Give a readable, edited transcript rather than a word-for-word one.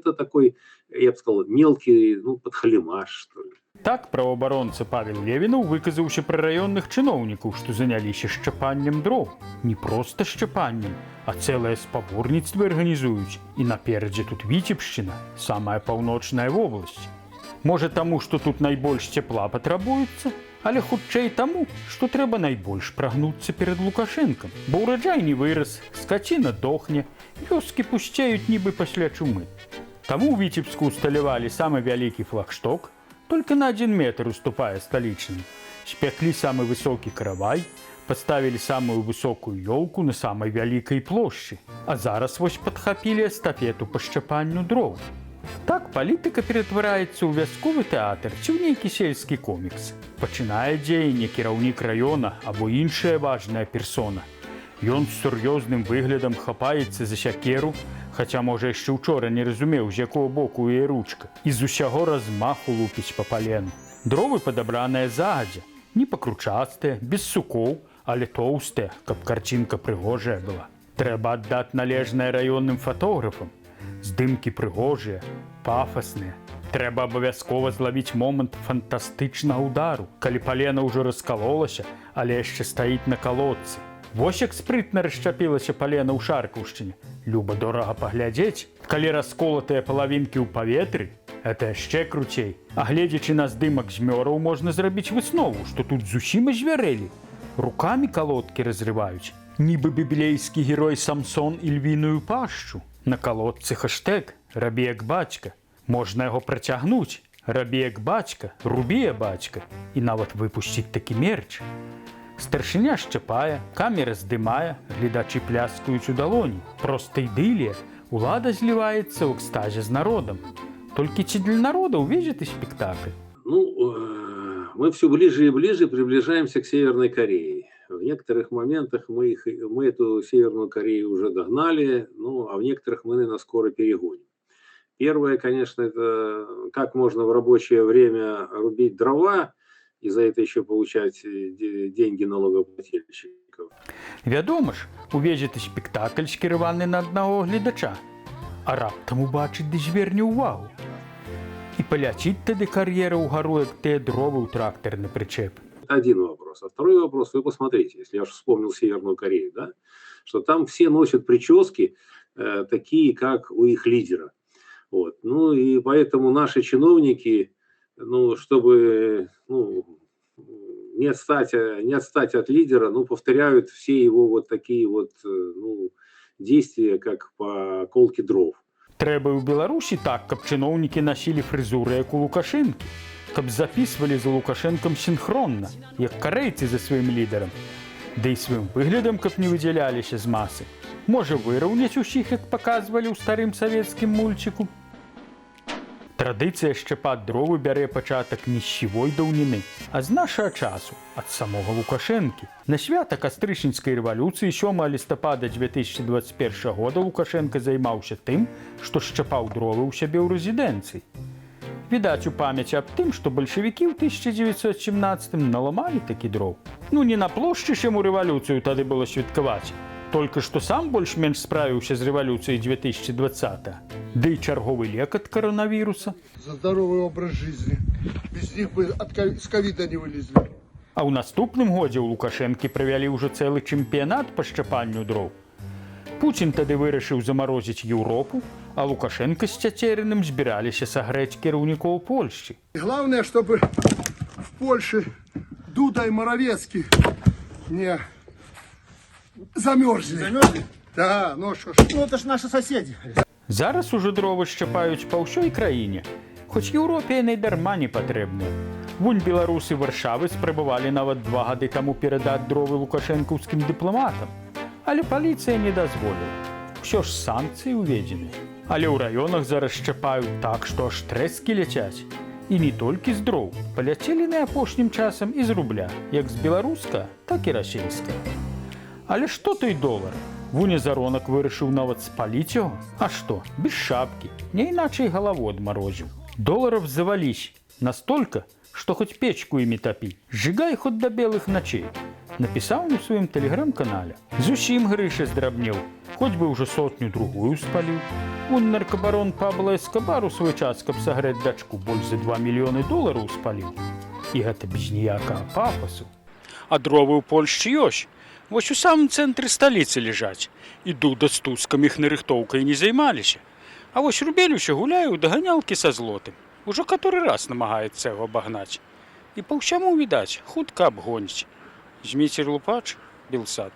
Это такой, я бы сказал, мелкий, ну, подхалимаш, что ли. Так праваабаронца Павел Левінаў выказаўся пра раённых чыноўнікаў, што заняліся шчапаннем дроў. Не проста шчапаннем, а цэлае спаборніцтва арганізуюць. І наперадзе тут Віцебшчына, самая паўночная вобласць. Можа таму, што тут найбольш цяпла патрабуецца, але хутчэй таму, што трэба найбольш прагнуцца перад Лукашэнкам, бо ўраджай не вырас, скаціна дохне, вёскі пусцеюць нібы пасля чумы. Таму ў Віцебску усталявалі самы вялікі флагшток, только на 1 метр уступая столичным. Спекли самый высокий каравай, поставили самую высокую елку на самой великой площади. А зараз вось подхапили эстафету по шчапанню дров. Так палітыка ператвараецца ў вясковы тэатр ці ў нейкі сельскі комікс. Пачынае дзеянне кіраўнік раёна або іншая важная персона. Ён з сур'ёзным выглядам хапаецца за сякеру, хаця, можа, яшчэ учора не разумеў, з якого боку яе ручка, і з усяго размаху лупіць па палену. Дровы падабраныя загадзя, не пакручастыя, без сукоў, але тоўстыя, каб карцінка прыгожая была. Трэба аддаць належнае раённым фатографам. Здымкі прыгожыя, пафасныя. Трэба абавязкова злавіць момант фантастычнага ўдару, калі палена ўжо раскалолася, але яшчэ стаіць на калодцы. Вось як спрытна расчапілася палена ў Шаркаўшчыне. Люба дорага паглядзець. Калі расколатыя палавінкі ў паветры, это яшчэ круцей. А гледзячы на здымак змёраў, можна зрабіць выснову, што тут зусім азвярэлі. Рукамі калодкі разрываюць. Нібы біблейскі герой Самсон і львіную пашчу. На калодцы хэштэг «Рабі як бацька». Можна яго працягнуць. «Рабі як бацька», «Рубі як бацька». І нават выпусціць такі мерч. Старшыня шчапае, камера здымае, гледачы пляскаюць у далоні. Проста ідылія. Улада зліваецца ў экстазе з народам. Толькі ці для народа увесь гэты спектакль? Ну, мы все ближе и ближе приближаемся к Северной Корее. В некоторых моментах мы эту Северную Корею уже догнали, ну, а в некоторых мы, наверное, скоро перегоним. Первое, конечно, это как можно в рабочее время рубить дрова, и за это еще получать деньги налогоплательщиков. Вядома ж, увесь гэты спектакль скіраваны на аднаго гледача. А раптам убачыць ды зверне ўвагу. І паляціць тады кар'ера ўгару, як тыя дровы ў трактарны прычэп. Один вопрос. А второй вопрос, вы посмотрите, если я уж вспомнил Северную Корею, да, что там все носят прически такие, как у их лидера. Вот. Ну и поэтому наши чиновники, ну, чтобы не отстать от лидера, ну, повторяют все его вот такие вот действия, как по колке дров. Трэба ў Беларусі так, каб чыноўнікі насілі фрызуры, як у Лукашэнкі, каб запісвалі за Лукашэнкам сінхронна, як карэйцы за сваім лідарам. Да і сваім выглядам, каб не выдзяляліся з масы. Можа, выраўняць усіх, як паказвалі ў старым савецкім мульчыку. Традыцыя шчапаць дровы бярэ пачатак не з сівой даўніны, а з нашага часу, ад самога Лукашэнкі. На свята кастрычніцкай рэвалюцыі 7 лістапада 2021 года Лукашенко займаўся тым, што шчапаў дровы ў сябе ў рэзідэнцыі. Відаць, у памяці аб тым, што бальшавікі ў 1917 наламалі такі дров. Ну, не на плошчы ж яму рэвалюцыю тады было святкаваць. Толькі што сам больш-менш справіўся з рэвалюцыяй 2020. Да і чарговы лек ад коронавіруса. За здоровый образ жизни. Без них бы с ковида не вылезли. А ў наступным годзе ў Лукашэнкі правялі ўжо цэлы чэмпіянат па шчапанню дров. Пуцін тады вырашыў замарозіць Еўропу, а Лукашенко з Цяцерыным збіраліся сагрэць кіраўнікоў Польшчы. Главное, чтобы в Польше Дуда и Моровецкий не замерзли. Замерзли? Да, ну что ж. Ну это ж наши соседи. Зараз ужо дровы шчапаюць па ўсёй краіне, хоць Еўропе яны дарма не патрэбныя. Вунь беларусы Варшавы спрабавалі нават 2 гады таму перадаць дровы лукашэнкаўскім дыпламатам. Але паліцыя не дазволіла. Усё ж санкцыі ўведзены. Але ў раёнах зараз шчапаюць так, што аж трэскі ляцяць. І не толькі з дроў. Паляцелі на апошнім часам і з рубля, як з беларуска, так і расійска. Але што той долар? Вуня Заронак вырашыў нават спаліць яго. А што, без шапкі, не іначай галаву адмарозіў. Доларов завались настолько, што хоць печку імі тапі. Сжигай хоть до белых ночей. Напісаў на сваім тэлеграм-канале. Зусім Грыша здрабнеў, хоць бы ўжо сотню другую спаліў. Он наркабарон Пабло Эскабар у свой час, каб сагрэць дачку, больш за $2 мільёны спаліў. І гэта без ніякага пафасу. А дровы ў Польшчы ёсць. Вось у самым цэнтры сталіцы ляжаць. І Дуда з Тускам іх нарыхтоўкай не займаліся. А вось Рубель усё гуляе ў даганялкі са Злотым. Ужо каторы раз намагаецца яго абагнаць. І па ўсяму, відаць, хутка абгоніць. Зміцер Лупач, Белсат.